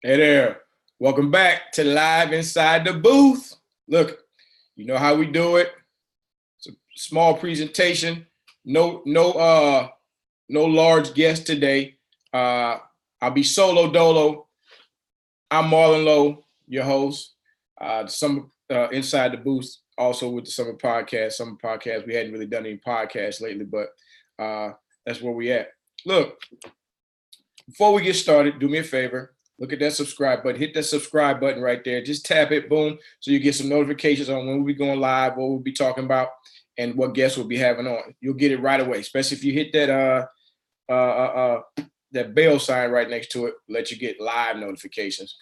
Hey there. Welcome back to Live Inside the Booth. Look, you know how we do it. It's a small presentation. No large guest today. I'll be solo dolo. I'm Marlon Lowe, your host. Inside the Booth, also with the Summer Podcast. Summer Podcast. We hadn't really done any podcasts lately, but that's where we at. Look, before we get started, do me a favor. Look at that subscribe button. Hit that subscribe button right there. Just tap it, boom, so you get some notifications on when we'll be going live, what we'll be talking about, and what guests we'll be having on. You'll get it right away, especially if you hit that bell sign right next to it, let you get live notifications.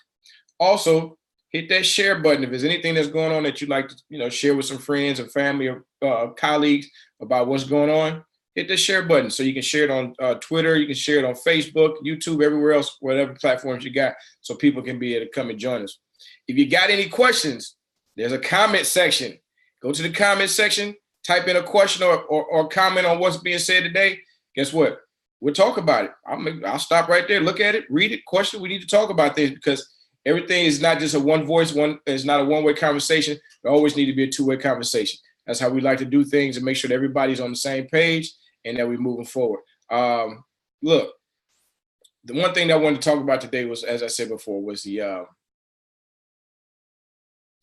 Also, hit that share button if there's anything that's going on that you'd like to, share with some friends and family or colleagues about what's going on. Hit the share button so you can share it on Twitter, you can share it on Facebook, YouTube, everywhere else, whatever platforms you got, so people can be able to come and join us. If you got any questions, there's a comment section. Go to the comment section, type in a question or comment on what's being said today. Guess what? We'll talk about it. I'll stop right there, look at it, read it, question. We need to talk about this because everything is not just a one voice, it's not a one-way conversation. There always need to be a two-way conversation. That's how we like to do things and make sure that everybody's on the same page and that we're moving forward. Look, the one thing that I wanted to talk about today was, as I said before, was the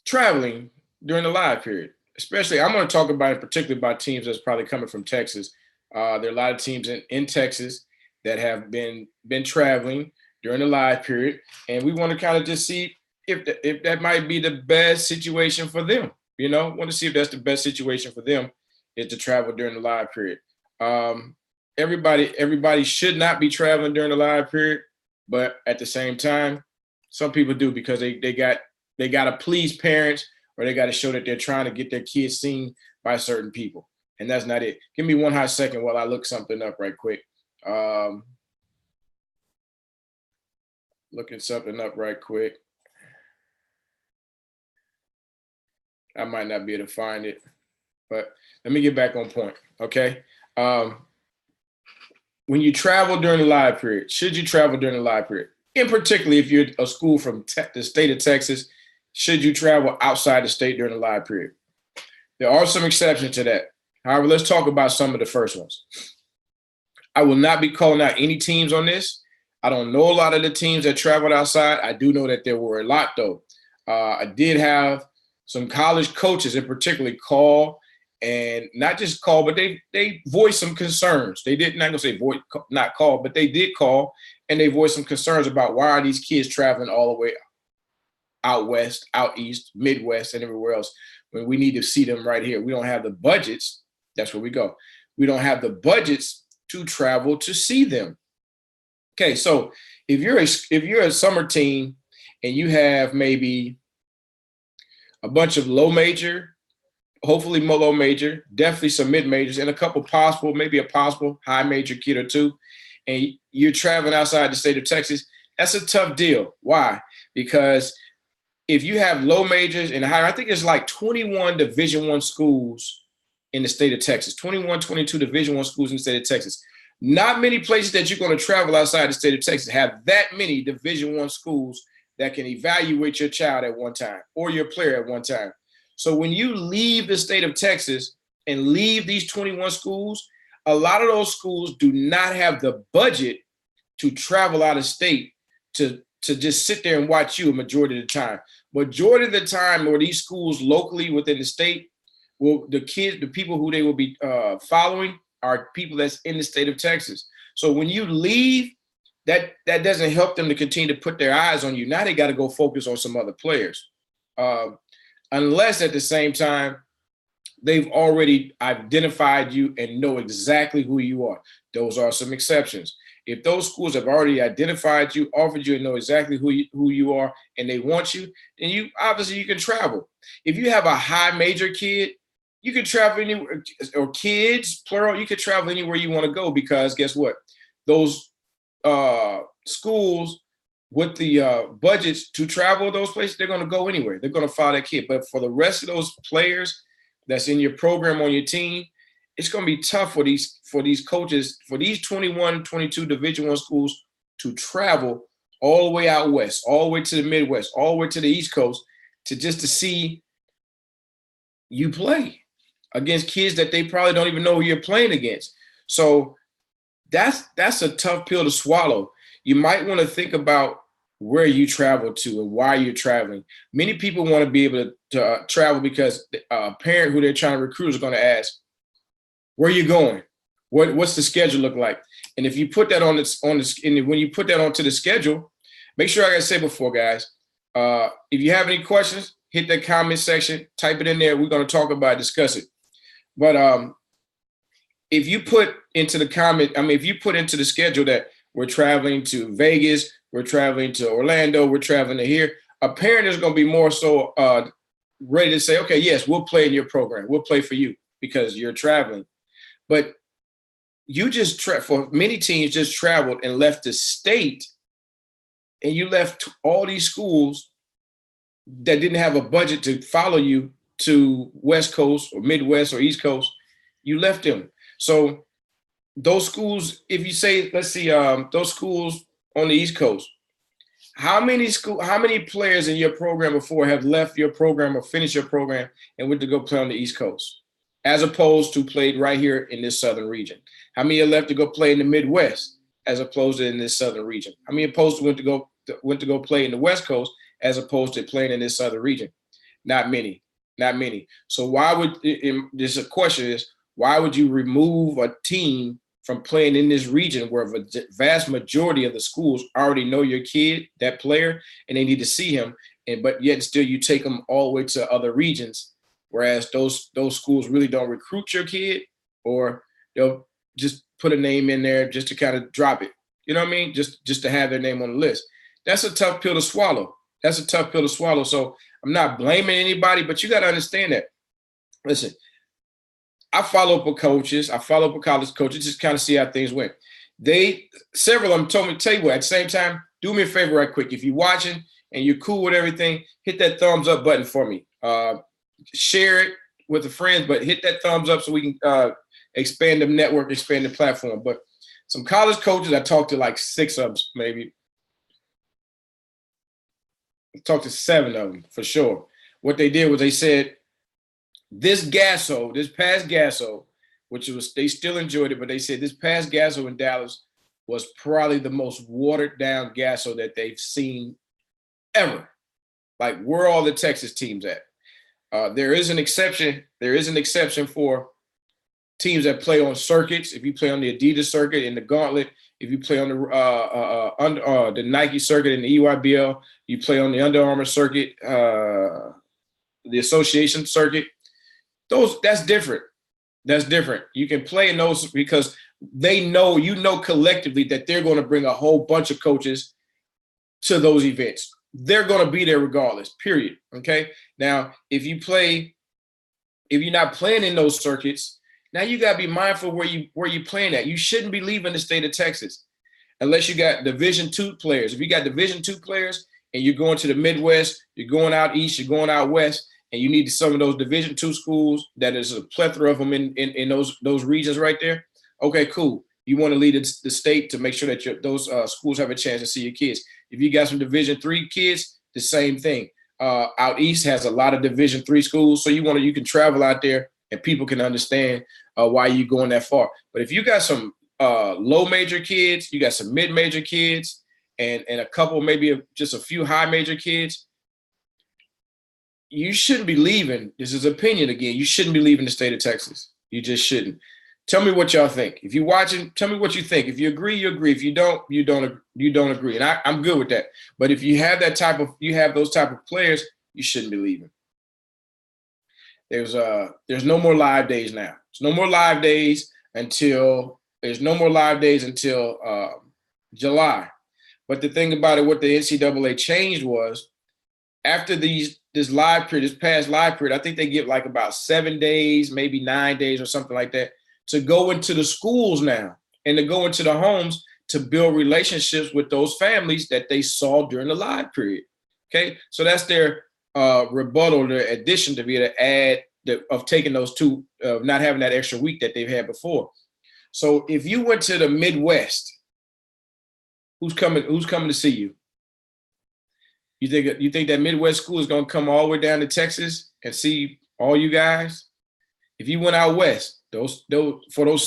traveling during the live period. Especially, I'm going to talk about it particularly about teams that's probably coming from Texas. There are a lot of teams in Texas that have been traveling during the live period, and we want to kind of just see if that might be the best situation for them. Want to see if that's the best situation for them is to travel during the live period. Everybody should not be traveling during the live period, but at the same time, some people do because they got to please parents or they got to show that they're trying to get their kids seen by certain people, and that's not it. Give me one hot second while I look something up right quick. Looking something up right quick. I might not be able to find it, but let me get back on point, okay? When you travel during the live period, should you travel during the live period? In particular, if you're a school from the state of Texas, should you travel outside the state during the live period? There are some exceptions to that. However, let's talk about some of the first ones. I will not be calling out any teams on this. I don't know a lot of the teams that traveled outside. I do know that there were a lot, though. I did have some college coaches in particular call, and not just call, but they voiced some concerns. They did not gonna say not call, but they did call, and they voiced some concerns about why are these kids traveling all the way out west, out east, Midwest, and everywhere else when we need to see them right here. We don't have the budgets. That's where we go. We don't have the budgets to travel to see them. Okay, so if you're a summer team and you have maybe a bunch of low major, hopefully more low major, definitely some mid majors, and a couple possible, maybe a possible high major kid or two, and you're traveling outside the state of Texas, that's a tough deal. Why? Because if you have low majors and higher, I think it's like 21 Division I schools in the state of Texas, 21, 22 Division I schools in the state of Texas. Not many places that you're going to travel outside the state of Texas have that many Division I schools that can evaluate your child at one time or your player at one time. So when you leave the state of Texas and leave these 21 schools, a lot of those schools do not have the budget to travel out of state to just sit there and watch you a majority of the time. Majority of the time, or these schools locally within the state, the people who they will be following are people that's in the state of Texas. So when you leave, that doesn't help them to continue to put their eyes on you. Now they got to go focus on some other players. Unless at the same time, they've already identified you and know exactly who you are. Those are some exceptions. If those schools have already identified you, offered you, and know exactly who you are, and they want you, then you can travel. If you have a high major kid, you can travel anywhere, or kids, plural, you can travel anywhere you want to go because guess what? Those schools with the budgets to travel those places, they're going to go anywhere. They're going to follow that kid. But for the rest of those players that's in your program on your team, it's going to be tough for these coaches, for these 21, 22 Division I schools to travel all the way out west, all the way to the Midwest, all the way to the East Coast, to see you play against kids that they probably don't even know who you're playing against. So that's a tough pill to swallow. You might want to think about where you travel to and why you're traveling. Many people want to be able to travel because a parent who they're trying to recruit is going to ask, where are you going? What's the schedule look like? And if you put that on and when you put that onto the schedule, make sure, like I said before, guys, if you have any questions, hit that comment section, type it in there. We're going to talk about it, discuss it. But if you put into the comment, if you put into the schedule that we're traveling to Vegas, we're traveling to Orlando, we're traveling to here, a parent is going to be more so ready to say, okay, yes, we'll play in your program. We'll play for you because you're traveling. But you just, for many teams, just traveled and left the state, and you left all these schools that didn't have a budget to follow you to West Coast or Midwest or East Coast. You left them. So those schools, if you say, let's see, those schools on the East Coast, how many players in your program before have left your program or finished your program and went to go play on the East Coast, as opposed to played right here in this southern region? How many are left to go play in the Midwest as opposed to in this southern region? How many opposed to went to go play in the West Coast as opposed to playing in this southern region? Not many. So why would this a question is, why would you remove a team from playing in this region where the vast majority of the schools already know your kid, that player, and they need to see him, but yet still you take them all the way to other regions, whereas those schools really don't recruit your kid, or they'll just put a name in there just to kind of drop it. You know what I mean? Just to have their name on the list. That's a tough pill to swallow. So I'm not blaming anybody, but you got to understand that. Listen, I follow up with coaches. I follow up with college coaches, just kind of see how things went. Several of them told me, tell you what, at the same time, do me a favor right quick. If you're watching and you're cool with everything, hit that thumbs up button for me. Share it with the friends, but hit that thumbs up so we can expand the network, expand the platform. But some college coaches, I talked to like 6 of them, maybe. I talked to 7 of them for sure. What they did was they said, this past Gasso, they still enjoyed it, but they said this past Gasso in Dallas was probably the most watered down Gasso that they've seen ever. Like, where are all the Texas teams at? There is an exception. For teams that play on circuits. If you play on the Adidas circuit in the Gauntlet, if you play on the Nike circuit in the EYBL, you play on the Under Armour circuit, the association circuit. That's different. You can play in those because they know, collectively that they're going to bring a whole bunch of coaches to those events. They're going to be there regardless, period. Okay. Now, if you're not playing in those circuits, now you got to be mindful where you playing at. You shouldn't be leaving the state of Texas unless you got Division II players. If you got Division II players and you're going to the Midwest, you're going out east, you're going out west, and you need some of those Division II schools, that is a plethora of them in those regions right there. Okay, cool. You want to lead the state to make sure that those schools have a chance to see your kids. If you got some Division III kids, the same thing. Out east has a lot of Division III schools, so you can travel out there and people can understand why you're going that far. But if you got some low major kids, you got some mid major kids, and a couple, maybe just a few high major kids, you shouldn't be leaving. This is opinion again. You shouldn't be leaving the state of Texas. You just shouldn't. Tell me what y'all think. If you're watching, tell me what you think. If you agree, you agree. If you don't, you don't agree. And I'm good with that. But if you have those type of players, you shouldn't be leaving. There's no more live days now. There's no more live days until July. But the thing about it, what the NCAA changed was, after this past live period, I think they give like about 7 days, maybe 9 days or something like that, to go into the schools now and to go into the homes to build relationships with those families that they saw during the live period. Okay, so that's their rebuttal, their addition to be able to add of taking those 2, not having that extra week that they've had before. So if you went to the Midwest, who's coming to see you? You think that Midwest school is gonna come all the way down to Texas and see all you guys? If you went out west, those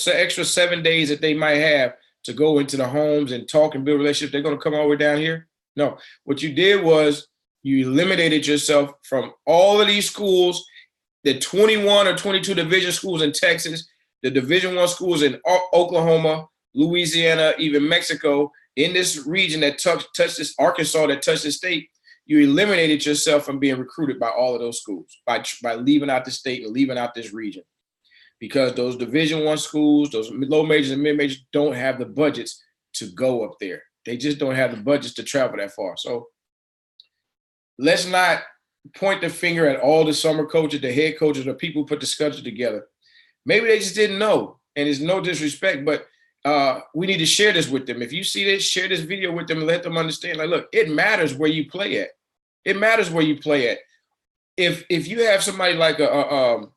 extra 7 days that they might have to go into the homes and talk and build relationships, they're gonna come all the way down here. No, what you did was you eliminated yourself from all of these schools, the 21 or 22 division schools in Texas, the Division I schools in Oklahoma, Louisiana, even Mexico, in this region that touched this Arkansas, that touched the state. You eliminated yourself from being recruited by all of those schools by leaving out the state and leaving out this region, because those Division I schools, those low majors and mid majors, don't have the budgets to go up there. They just don't have the budgets to travel that far. So let's not point the finger at all the summer coaches, the head coaches, the people who put the schedule together. Maybe they just didn't know, and it's no disrespect, but we need to share this with them. If you see this, share this video with them and let them understand, like, look, it matters where you play at. It matters where you play at. If you have somebody like a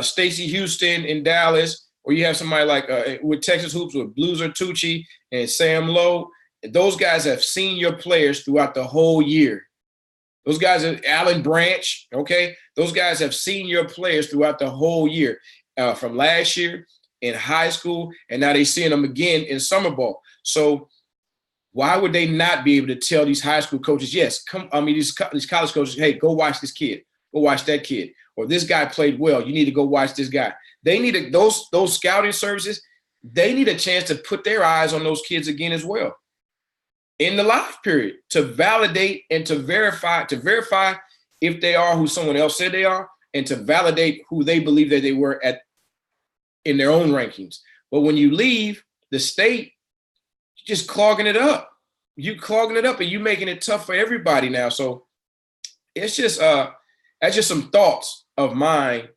Stacey Houston in Dallas, or you have somebody like with Texas Hoops with Blues Tucci and Sam Lowe, those guys have seen your players throughout the whole year. Those guys are Alan Branch, okay? Those guys have seen your players throughout the whole year, from last year in high school, and now they're seeing them again in summer ball. So why would they not be able to tell these high school coaches, yes, these college coaches, hey, go watch this kid, go watch that kid, or this guy played well, you need to go watch this guy. They need those scouting services, they need a chance to put their eyes on those kids again as well in the live period, to validate and to verify if they are who someone else said they are, and to validate who they believe that they were in their own rankings. But when you leave the state, you're just clogging it up. You clogging it up, and you making it tough for everybody now. So it's just that's just some thoughts of mine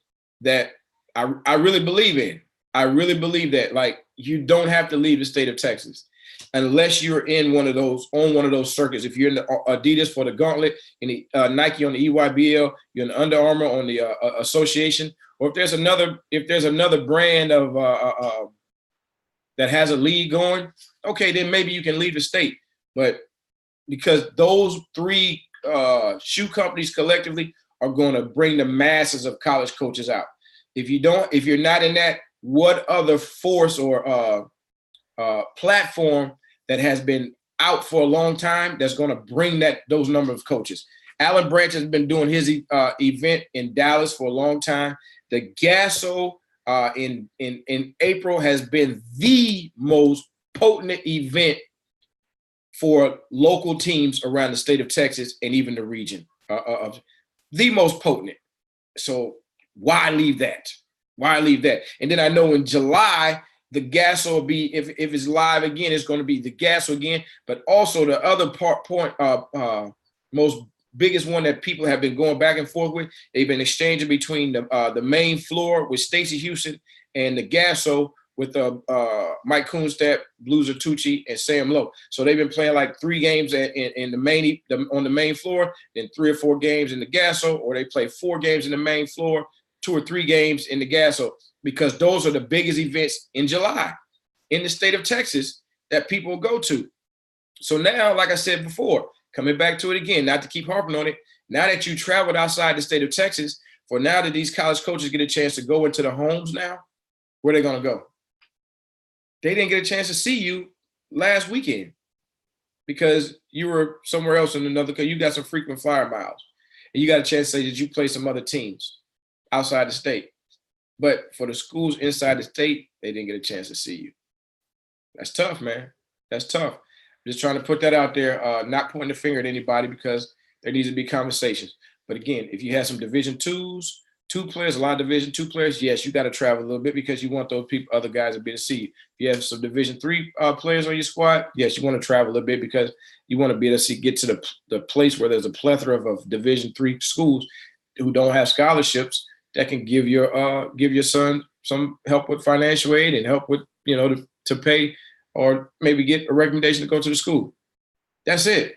that I really believe in. I really believe that, like, you don't have to leave the state of Texas unless you're in on one of those circuits. If you're in the Adidas for the Gauntlet, in the Nike on the EYBL, you're in Under Armour on the association, or if there's another brand of that has a league going, okay, then maybe you can leave the state. But because those three shoe companies collectively are going to bring the masses of college coaches out. If you're not in that, what other force or platform that has been out for a long time that's going to bring those number of coaches? Alan Branch has been doing his event in Dallas for a long time. The Gasso in April has been the most potent event for local teams around the state of Texas and even the region, the most potent. So why leave that? Why leave that? And then I know in July, the Gasso will be, if it's live again, it's going to be the Gasso again, but also the other most biggest one that people have been going back and forth with. They've been exchanging between the main floor with Stacey Houston and the Gasso with Mike Kunstad, Blues Tucci, and Sam Lowe. So they've been playing like 3 games in on the main floor, then 3 or 4 games in the Gasso, or they play 4 games in the main floor, 2 or 3 games in the Gasso, because those are the biggest events in July in the state of Texas that people will go to. So now, like I said before, coming back to it again, not to keep harping on it, now that you traveled outside the state of Texas, for now that these college coaches get a chance to go into the homes now, where are they going to go? They didn't get a chance to see you last weekend because you were somewhere else in another country. You got some frequent flyer miles, and you got a chance to say that you play some other teams outside the state. But for the schools inside the state, they didn't get a chance to see you. That's tough, man. That's tough. I'm just trying to put that out there, not pointing the finger at anybody, because there needs to be conversations. But again, if you have some Division twos, 2 players, a lot of Division 2 players, yes, you got to travel a little bit because you want those other guys to be to see you. If you have some Division 3 players on your squad, yes, you want to travel a little bit because you want to be able to get to the place where there's a plethora of Division 3 schools who don't have scholarships that can give your son some help with financial aid and help with, to pay or maybe get a recommendation to go to the school. That's it.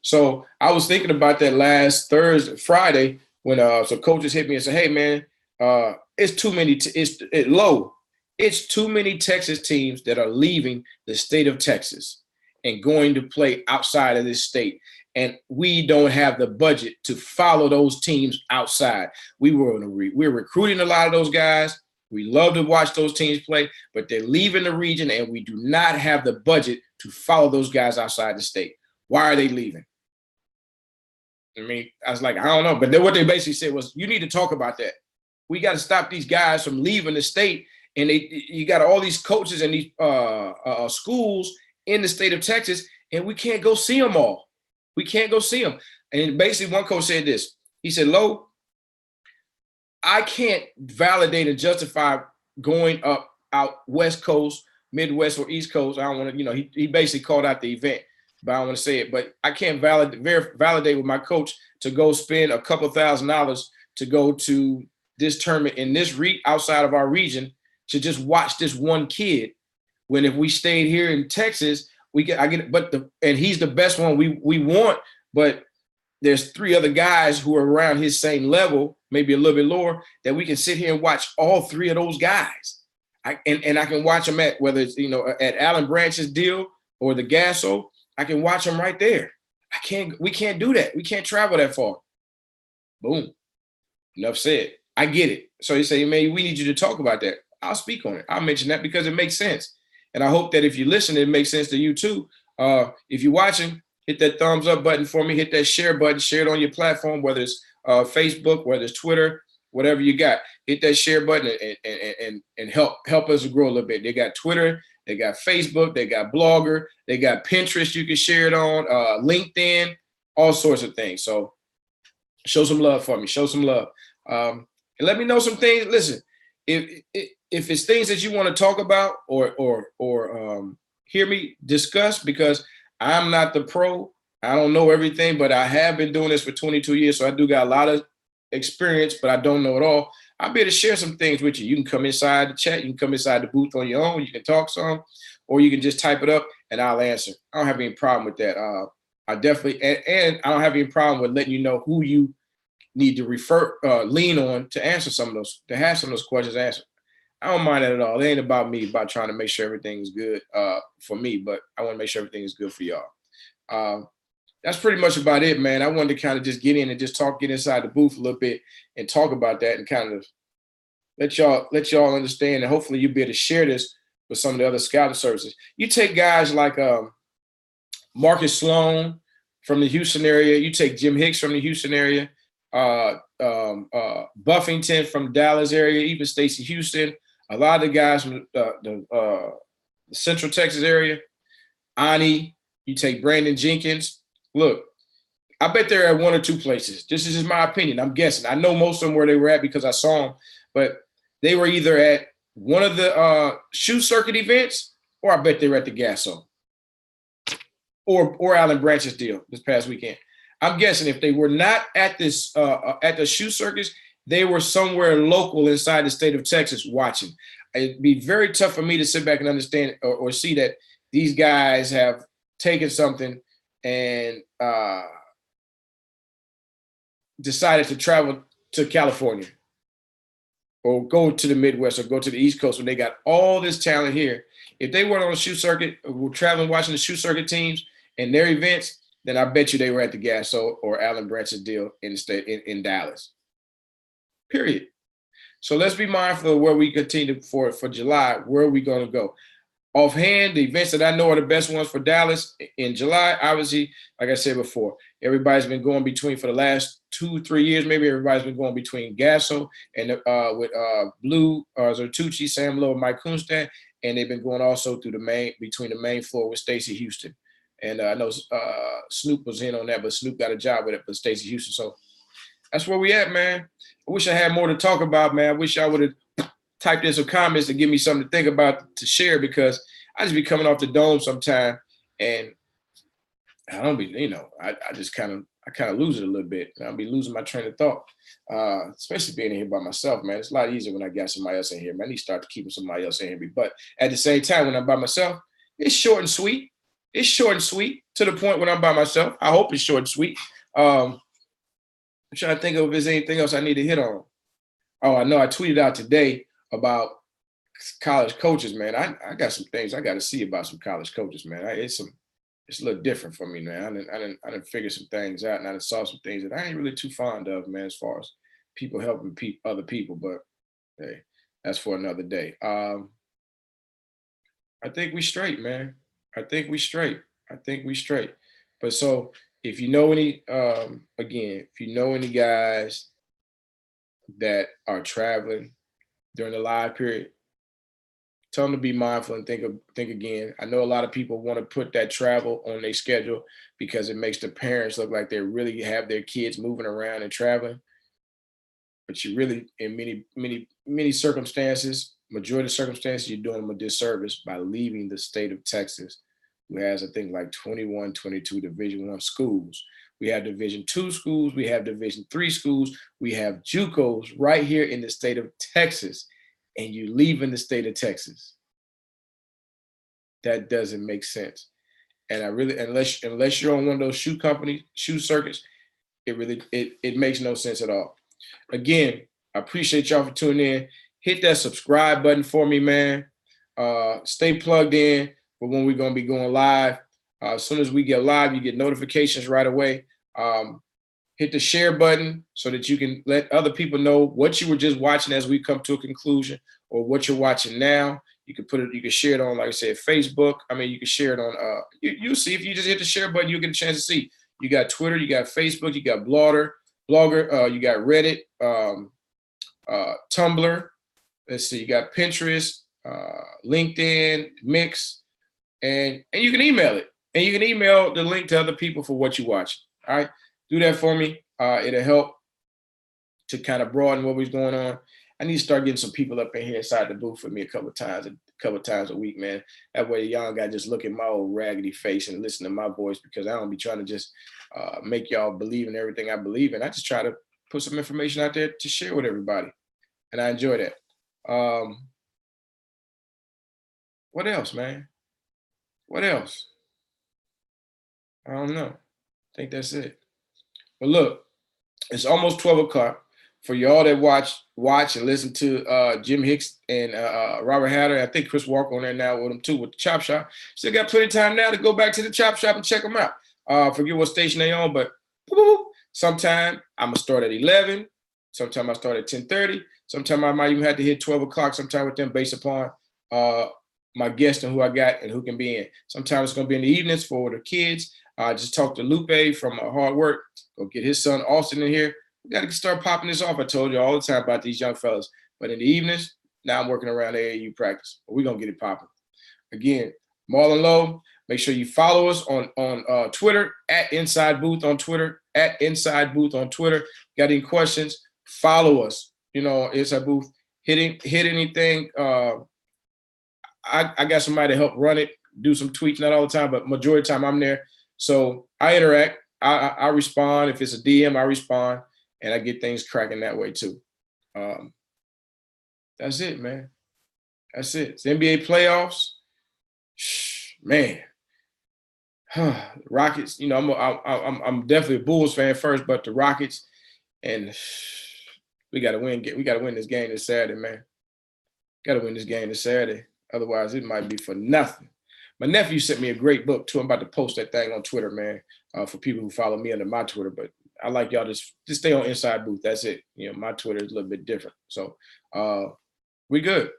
So I was thinking about that last Friday when some coaches hit me and said, "Hey man, it's too many. It's too many Texas teams that are leaving the state of Texas, and going to play outside of this state. And we don't have the budget to follow those teams outside. We're recruiting a lot of those guys. We love to watch those teams play, but they're leaving the region, and we do not have the budget to follow those guys outside the state. Why are they leaving? I mean, I was like, I don't know. But then what they basically said was, you need to talk about that. We got to stop these guys from leaving the state. And you got all these coaches and these schools in the state of Texas, and we can't go see them all. We can't go see them. And basically one coach said this. He said, Lowe, I can't validate and justify going up out West Coast, Midwest, or East Coast. I don't want to, he basically called out the event, but I don't want to say it. But I can't validate with my coach to go spend a couple $1,000s to go to this tournament in this outside of our region to just watch this one kid. When if we stayed here in Texas, and he's the best one we want, but there's 3 other guys who are around his same level, maybe a little bit lower, that we can sit here and watch all 3 of those guys. And I can watch them at, whether it's, at Alan Branch's deal or the Gasso, I can watch them right there. We can't do that. We can't travel that far. Boom. Enough said. I get it. So he said, man, we need you to talk about that. I'll speak on it. I'll mention that because it makes sense. And I hope that if you listen, it makes sense to you too. If you're watching, hit that thumbs up button for me, hit that share button, share it on your platform, whether it's Facebook, whether it's Twitter, whatever you got. Hit that share button and help us grow a little bit. They got Twitter, they got Facebook, they got Blogger, they got Pinterest you can share it on, LinkedIn, all sorts of things. So show some love for me. Show some love. And let me know some things. Listen, if it's things that you want to talk about or hear me discuss, because I'm not the pro, I don't know everything, but I have been doing this for 22 years, so I do got a lot of experience, but I don't know it all. I'll be able to share some things with you. You can come inside the chat, you can come inside the booth on your own, you can talk some, or you can just type it up and I'll answer. I don't have any problem with that. I definitely, and I don't have any problem with letting you know who you need to lean on to answer some of those, to have some of those questions answered. I don't mind that at all. It ain't about me, about trying to make sure everything is good for me, but I want to make sure everything is good for y'all. That's pretty much about it, man. I wanted to kind of just get in and just get inside the booth a little bit and talk about that and kind of let y'all understand, and hopefully you'll be able to share this with some of the other scouting services. You take guys like Marcus Sloan from the Houston area. You take Jim Hicks from the Houston area, Buffington from the Dallas area, even Stacey Houston. A lot of the guys from the Central Texas area. Ani, you take Brandon Jenkins. Look, I bet they're at 1 or 2 places. This is just my opinion. I'm guessing. I know most of them where they were at because I saw them, but they were either at one of the shoe circuit events, or I bet they were at the Gasso or Alan Branch's deal this past weekend. I'm guessing if they were not at this at the shoe circus, they were somewhere local inside the state of Texas watching. It'd be very tough for me to sit back and understand or see that these guys have taken something and decided to travel to California or go to the Midwest or go to the East Coast when they got all this talent here. If they weren't on the shoe circuit or were traveling, watching the shoe circuit teams and their events, then I bet you they were at the Gasso or Alan Branch's deal in the state in Dallas. Period. So let's be mindful of where we continue for July. Where are we going to go? Offhand, the events that I know are the best ones for Dallas in July, obviously, like I said before, everybody's been going between, for the last 2-3 years, maybe everybody's been going between Gasso and with Blue, Zertucci, Sam Lowe, and Mike Kunstad, and they've been going also through between the main floor with Stacey Houston. And I know Snoop was in on that, but Snoop got a job with it, but Stacey Houston. So that's where we at, man. I wish I had more to talk about, man. I wish I would have typed in some comments to give me something to think about to share, because I just be coming off the dome sometime and I don't be, I just kind of lose it a little bit. I'll be losing my train of thought, especially being here by myself, man. It's a lot easier when I got somebody else in here, man. I need to start keeping somebody else in here. But at the same time, when I'm by myself, it's short and sweet. It's short and sweet to the point when I'm by myself. I hope it's short and sweet. I'm trying to think of if there's anything else I need to hit on. Oh, I know I tweeted out today about college coaches, man. I got some things I got to see about some college coaches, man. it's a little different for me, man. I didn't figure some things out, and I done saw some things that I ain't really too fond of, man, as far as people helping other people. But hey, that's for another day. I think we straight, man. I think we straight. I think we straight. But so if you know any, again, if you know any guys that are traveling during the live period, tell them to be mindful and think again. I know a lot of people want to put that travel on their schedule because it makes the parents look like they really have their kids moving around and traveling. But you really, in many circumstances, majority of circumstances, you're doing them a disservice by leaving the state of Texas, who has, I think, like 21, 22 Division I schools. We have Division II schools. We have Division III schools. We have JUCOs right here in the state of Texas, and you leave in the state of Texas. That doesn't make sense. And I really, unless you're on one of those shoe circuits, it makes no sense at all. Again, I appreciate y'all for tuning in. Hit that subscribe button for me, man. Stay plugged in for when we're going to be going live. As soon as we get live, you get notifications right away. Hit the share button so that you can let other people know what you were just watching as we come to a conclusion, or what you're watching now. You can you can share it on, like I said, Facebook. I mean, you can share it on, you'll see. If you just hit the share button, you'll get a chance to see. You got Twitter, you got Facebook, you got Blogger, you got Reddit, Tumblr. Let's see, you got Pinterest, LinkedIn, Mix, and you can email it. And you can email the link to other people for what you watch. All right, do that for me. It'll help to kind of broaden what was going on. I need to start getting some people up in here inside the booth for me a couple of times a week, man. That way y'all got just look at my old raggedy face and listen to my voice, because I don't be trying to just make y'all believe in everything I believe in. I just try to put some information out there to share with everybody. And I enjoy that. What else, man? What else? I don't know. I think that's it. But look, it's almost 12 o'clock. For y'all that watch and listen to Jim Hicks and Robert Hatter, I think Chris Walker on there now with them too, with the Chop Shop. Still got plenty of time now to go back to the Chop Shop and check them out. Forget what station they on, but sometime I'm gonna start at 11. Sometime I start at 10:30. Sometime I might even have to hit 12 o'clock sometime with them, based upon my guest and who I got and who can be in. Sometimes it's gonna be in the evenings for the kids. I just talked to Lupe from Hard Work. Go get his son Austin in here. We got to start popping this off. I told you all the time about these young fellas. But in the evenings, now I'm working around the AAU practice. But we're going to get it popping. Again, Marland Lowe, make sure you follow us on Twitter, at Inside Booth on Twitter, at Inside Booth on Twitter. Got any questions? Follow us. You know, Inside Booth. Hit anything. I got somebody to help run it, do some tweets, not all the time, but majority of the time I'm there. So I interact. I respond. If it's a DM, I respond. And I get things cracking that way too. That's it, man. That's it. It's NBA playoffs. Man, Rockets. You know, I'm definitely a Bulls fan first, but the Rockets, and we got to win. We got to win this game this Saturday, man. Got to win this game this Saturday. Otherwise, it might be for nothing. My nephew sent me a great book too. I'm about to post that thing on Twitter, man, for people who follow me under my Twitter. But I like y'all just stay on Inside Booth. That's it. You know, my Twitter is a little bit different. So we good.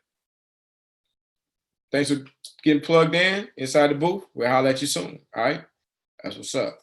Thanks for getting plugged in Inside the Booth. We'll holler at you soon. All right. That's what's up.